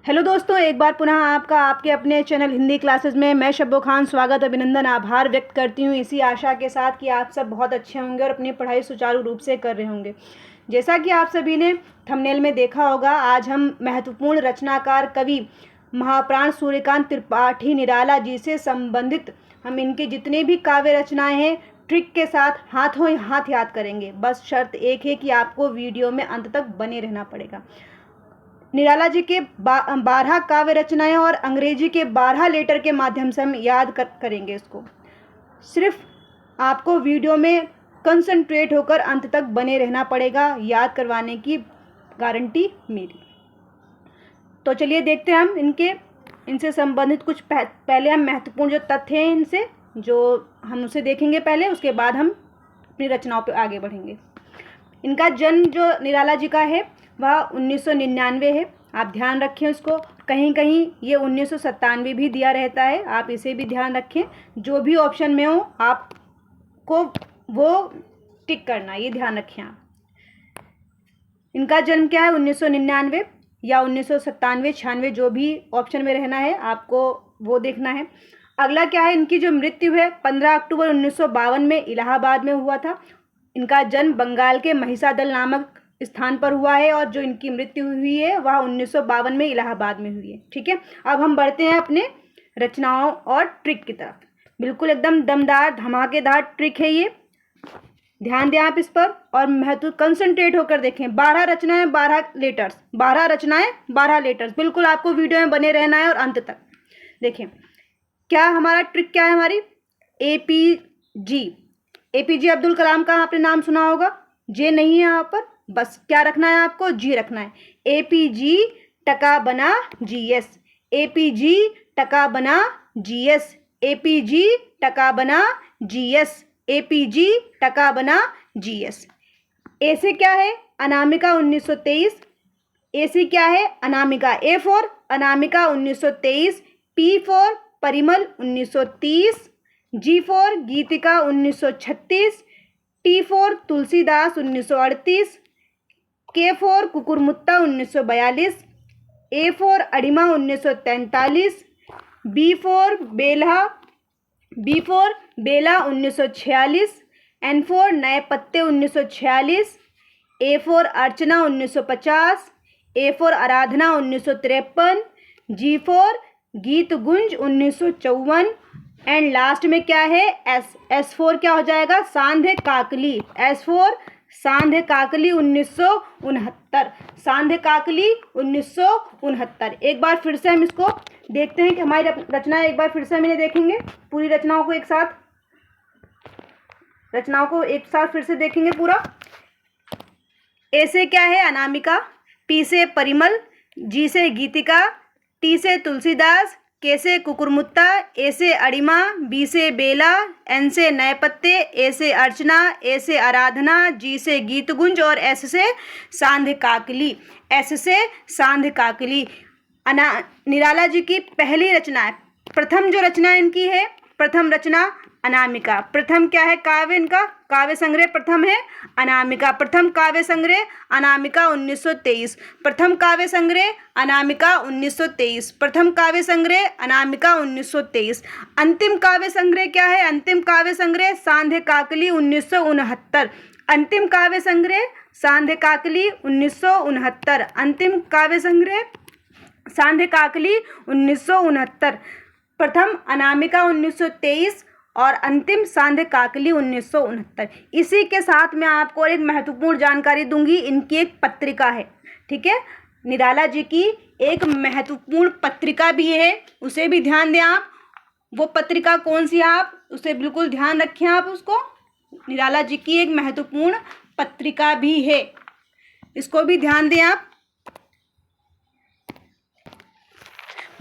Hello दोस्तों, एक बार पुनः आपका आपके अपने चैनल हिंदी क्लासेस में मैं शब्बो खान स्वागत अभिनंदन आभार व्यक्त करती हूँ, इसी आशा के साथ कि आप सब बहुत अच्छे होंगे और अपनी पढ़ाई सुचारू रूप से कर रहे होंगे। जैसा कि आप सभी ने थंबनेल में देखा होगा, आज हम महत्वपूर्ण रचनाकार कवि महाप्राण सूर्यकांत त्रिपाठी निराला जी से संबंधित हम इनके जितने भी काव्य रचनाएँ हैं ट्रिक के साथ हाथों हाथ याद करेंगे। बस शर्त एक है कि आपको वीडियो में अंत तक बने रहना पड़ेगा। निराला जी के 12 काव्य रचनाएं और अंग्रेजी के 12 लेटर के माध्यम से हम याद करेंगे इसको। सिर्फ आपको वीडियो में कंसंट्रेट होकर अंत तक बने रहना पड़ेगा, याद करवाने की गारंटी मेरी। तो चलिए देखते हैं हम इनसे संबंधित कुछ पहले हम महत्वपूर्ण जो तथ्य हैं इनसे जो हम उसे देखेंगे पहले, उसके बाद हम अपनी रचनाओं पर आगे बढ़ेंगे। इनका जन्म जो निराला जी का है वह 1999 है। आप ध्यान रखें उसको, कहीं कहीं ये 1997 भी दिया रहता है, आप इसे भी ध्यान रखें। जो भी ऑप्शन में हो आपको वो टिक करना, ये ध्यान रखें आप। इनका जन्म क्या है, 1999 या 1997, 96, जो भी ऑप्शन में रहना है आपको वो देखना है। अगला क्या है, इनकी जो मृत्यु है 15 अक्टूबर 1952 में इलाहाबाद में हुआ था। इनका जन्म बंगाल के महिसादल नामक स्थान पर हुआ है और जो इनकी मृत्यु हुई है वह 1952 में इलाहाबाद में हुई है। ठीक है, अब हम बढ़ते हैं अपने रचनाओं और ट्रिक की तरफ। बिल्कुल एकदम दमदार धमाकेदार ट्रिक है ये, ध्यान दें आप इस पर और महत्व कंसंट्रेट होकर देखें। 12 रचनाएं 12 लेटर्स, 12 रचनाएं 12 लेटर्स। बिल्कुल आपको वीडियो में बने रहना है और अंत तक देखें। क्या हमारा ट्रिक क्या है, हमारी एपीजे अब्दुल कलाम का आपने नाम सुना होगा। जे नहीं है यहाँ पर, बस क्या रखना है आपको, जी रखना है। एपीजी टका बना जीएस, एपीजी टका बना जीएस, एपीजी टका बना जीएस, एपीजी टका बना जीएस। ए से क्या है, अनामिका 1923। ए से क्या है, Anamika. A for Anamika 1923। P for Parimal 1930। G for Gitika 1936। T for Tulsidas 1938। K for Kukurmutta 1942। A for Adima 1943। B for Bela 1946। N for Naye Patte 1946। A for Archana 1950। A for Aradhana 1953। G for Geet Gunj 1954। And last में क्या है, एस फॉर क्या हो जाएगा, सांध्य काकली। S for सांध्य Kakali 1969। सांध्य काकली 1969। एक बार फिर से हम इसको देखते हैं कि हमारी रचना एक बार फिर से हम इन्हें देखेंगे, पूरी रचनाओं को एक साथ फिर से देखेंगे पूरा। ए से क्या है, अनामिका। पी से परिमल। जी से गीतिका। टी से तुलसीदास। के से कुकुरमुत्ता। ए से अडिमा। बी से बेला। एन से नए पत्ते। ए से अर्चना। ए से आराधना। जी से गीतगुंज और एस से सांध्य काकली। एस से सांध्य काकली निराला जी की पहली रचना है। प्रथम जो रचना इनकी है, प्रथम रचना अनामिका। प्रथम क्या है काव्य, इनका काव्य संग्रह प्रथम है अनामिका। प्रथम काव्य संग्रह अनामिका 1923। प्रथम काव्य संग्रह अनामिका 1923। प्रथम काव्य संग्रह अनामिका 1923। अंतिम काव्य संग्रह क्या है, अंतिम काव्य संग्रह सांध्य काकली 1969। अंतिम काव्य संग्रह सांध्य काकली 1969। अंतिम काव्य संग्रह सांध्य काकली 1969। प्रथम अनामिका 1923 और अंतिम सांध्य काकली 1969। इसी के साथ मैं आपको एक महत्वपूर्ण जानकारी दूंगी, इनकी एक पत्रिका है। ठीक है, निराला जी की एक महत्वपूर्ण पत्रिका भी है, उसे भी ध्यान दें आप। वो पत्रिका कौन सी है, आप उसे बिल्कुल ध्यान रखें आप उसको। निराला जी की एक महत्वपूर्ण पत्रिका भी है, इसको भी ध्यान दें आप।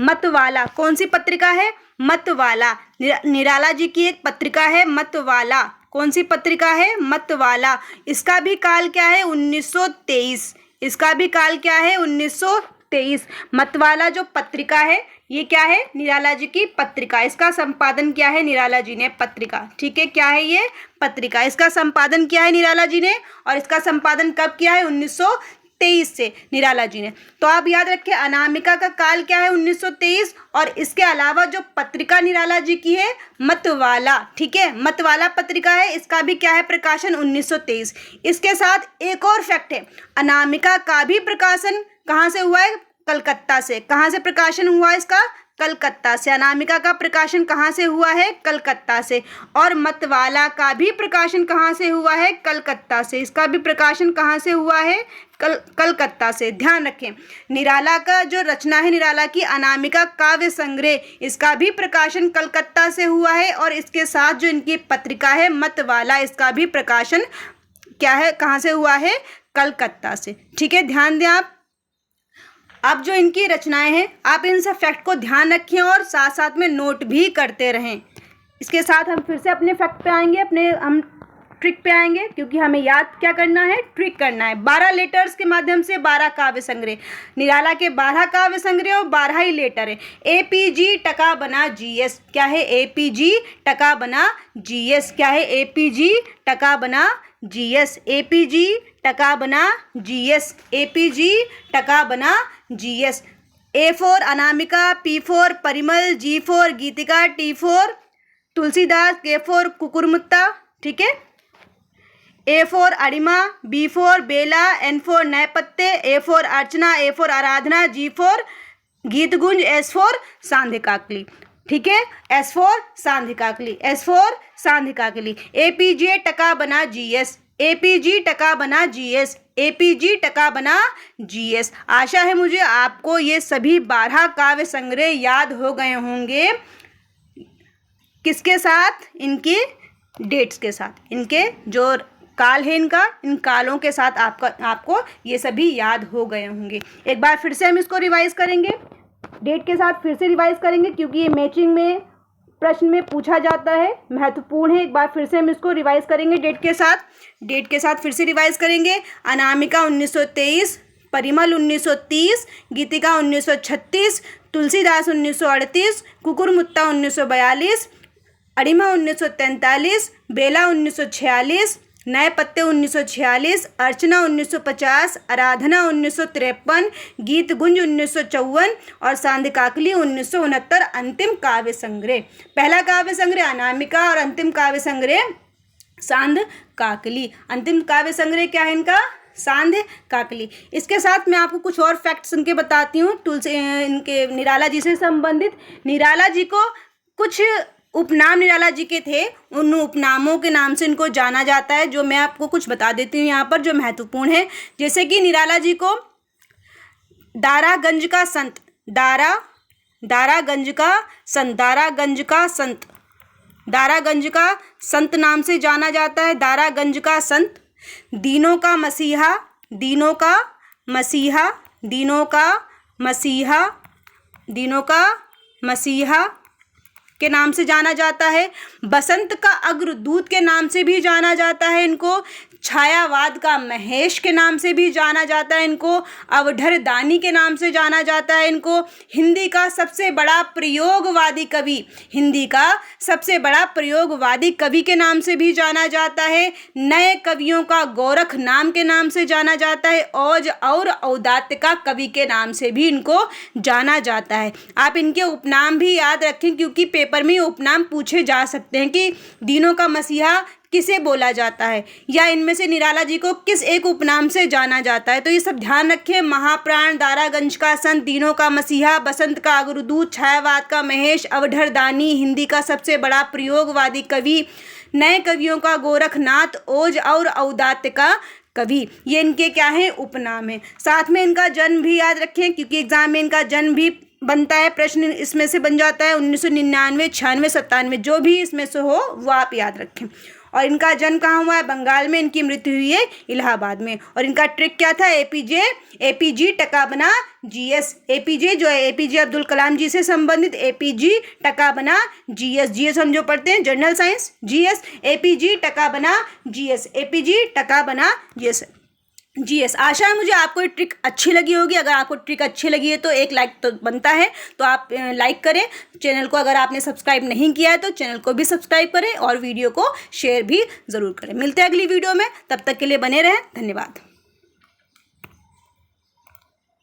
मतवाला, कौन सी पत्रिका है, मतवाला। निराला जी की एक पत्रिका है मतवाला। कौन सी पत्रिका है, मतवाला। इसका भी काल क्या है, 1923। इसका भी काल क्या है, 1923। मतवाला जो पत्रिका है ये क्या है, निराला जी की पत्रिका। इसका संपादन क्या है, निराला जी ने पत्रिका। ठीक है, क्या है ये, पत्रिका। इसका संपादन किया है निराला जी ने और इसका संपादन कब किया है, 1923 1923 से निराला जी ने। तो आप याद रखिए अनामिका का काल क्या है 1923, और इसके अलावा जो पत्रिका निराला जी की है मतवाला, ठीक है, मतवाला पत्रिका है, इसका भी क्या है प्रकाशन 1923। इसके साथ एक और फैक्ट है, अनामिका का भी प्रकाशन कहाँ से हुआ है, कलकत्ता से। कहाँ से प्रकाशन हुआ है इसका, कलकत्ता से। अनामिका का प्रकाशन कहाँ से हुआ है, कलकत्ता से। और मतवाला का भी प्रकाशन कहाँ से हुआ है, कलकत्ता से। इसका भी प्रकाशन कहाँ से हुआ है, कलकत्ता से। ध्यान रखें, निराला का जो रचना है निराला की अनामिका काव्य संग्रह, इसका भी प्रकाशन कलकत्ता से हुआ है। और इसके साथ जो इनकी पत्रिका है मतवाला, इसका भी प्रकाशन क्या है, कहाँ से हुआ है, कलकत्ता से। ठीक है, ध्यान दें आप। अब जो इनकी रचनाएं हैं, आप इन सब फैक्ट को ध्यान रखें और साथ साथ में नोट भी करते रहें। इसके साथ हम फिर से अपने फैक्ट पे आएंगे, हम ट्रिक पे आएंगे, क्योंकि हमें याद क्या करना है, ट्रिक करना है। 12 लेटर्स के माध्यम से 12 काव्य संग्रह, निराला के 12 काव्य संग्रह और 12 ही लेटर है। एपीजी टका बना जीएस, क्या है, एपीजी टका बना जीएस, क्या है, एपीजी टका बना जीएस, एपीजी टका बना जीएस, एपीजी टका बना GS. A4 Anamika, P4 Parimal, G4 गीतिका, T4 तुलसीदास, K4 कुकुरमुत्ता, ठीक है। A4 अरिमा, B4 बेला, N4 नैपत्य, A4 अर्चना, A4 आराधना, G4 गीतगुंज, S4 सांधिकाकली, ठीक है, S4 सांधिकाकली, S4 सांधिकाकली। एपीजे टका बना जीएस, एपीजी टका बना जीएस, एपीजी टका बना जीएस। आशा है मुझे आपको ये सभी 12 काव्य संग्रह याद हो गए होंगे। किसके साथ, इनके डेट्स के साथ, इनके जो काल है इनका, इन कालों के साथ आपको ये सभी याद हो गए होंगे। एक बार फिर से हम इसको रिवाइज करेंगे, डेट के साथ फिर से रिवाइज करेंगे, क्योंकि ये मैचिंग में प्रश्न में पूछा जाता है, महत्वपूर्ण है। एक बार फिर से हम इसको रिवाइज करेंगे डेट के साथ फिर से रिवाइज करेंगे। अनामिका 1923, परिमल 1930, गीतिका 1936, तुलसीदास 1938, कुकुरमुत्ता 1942, अरिमा 1943, बेला 1946, नैपत्य 1946, अर्चना 1950, आराधना 1953, गीतगुंज 1954 और सांधिकाकली 1969 अंतिम काव्य संग्रह। पहला काव्य संग्रह अनामिका और अंतिम काव्य संग्रह सांधिकाकली। अंतिम काव्य संग्रह क्या है इनका, सांधिकाकली। इसके साथ मैं आपको कुछ और फैक्ट्स इनके बताती हूँ, इनके निराला जी से संबंधित। निराला जी को कुछ उपनाम निराला जी के थे, उन उपनामों के नाम से इनको जाना जाता है, जो मैं आपको कुछ बता देती हूँ यहाँ पर जो महत्वपूर्ण है। जैसे कि निराला जी को दारागंज का संत, दारागंज का संत नाम से जाना जाता है, दारागंज का संत। दीनों का मसीहा के नाम से जाना जाता है। बसंत का अग्रदूत के नाम से भी जाना जाता है इनको। छायावाद का महेश के नाम से भी जाना जाता है इनको। अवधरदानी के नाम से जाना जाता है इनको। हिंदी का सबसे बड़ा प्रयोगवादी कवि के नाम से भी जाना जाता है। नए कवियों का गोरख नाम के नाम से जाना जाता है। औज और औदात्य का कवि के नाम से भी इनको जाना जाता है। आप इनके उपनाम भी याद रखें, क्योंकि पेपर में उपनाम पूछे जा सकते हैं कि दीनों का मसीहा किसे बोला जाता है, या इनमें से निराला जी को किस एक उपनाम से जाना जाता है। तो ये सब ध्यान रखें। महाप्राण, दारागंज का संत, दीनों का मसीहा, बसंत का अग्रदूत, छायावाद का महेश, अवधरदानी, हिंदी का सबसे बड़ा प्रयोगवादी कवि, नए कवियों का गोरखनाथ, ओज और औदात्य का कवि, ये इनके क्या है, उपनाम है। साथ में इनका जन्म भी याद रखें, क्योंकि एग्जाम में इनका जन्म भी बनता है, प्रश्न इसमें से बन जाता है। 1999, 96, 97 जो भी इसमें से हो वो आप याद रखें। और इनका जन्म कहाँ हुआ है, बंगाल में। इनकी मृत्यु हुई है इलाहाबाद में। और इनका ट्रिक क्या था, एपीजी टका बना जीएस। एपीजे जो है एपीजे अब्दुल कलाम जी से संबंधित, एपीजी टका बना जीएस हम जो पढ़ते हैं जनरल साइंस, जीएस, एपीजी टका बना जीएस, एपीजी टका बना जीएस। आशा है मुझे आपको ये ट्रिक अच्छी लगी होगी। अगर आपको ट्रिक अच्छी लगी है तो एक लाइक तो बनता है, तो आप लाइक करें। चैनल को अगर आपने सब्सक्राइब नहीं किया है तो चैनल को भी सब्सक्राइब करें और वीडियो को शेयर भी ज़रूर करें। मिलते हैं अगली वीडियो में, तब तक के लिए बने रहें। धन्यवाद।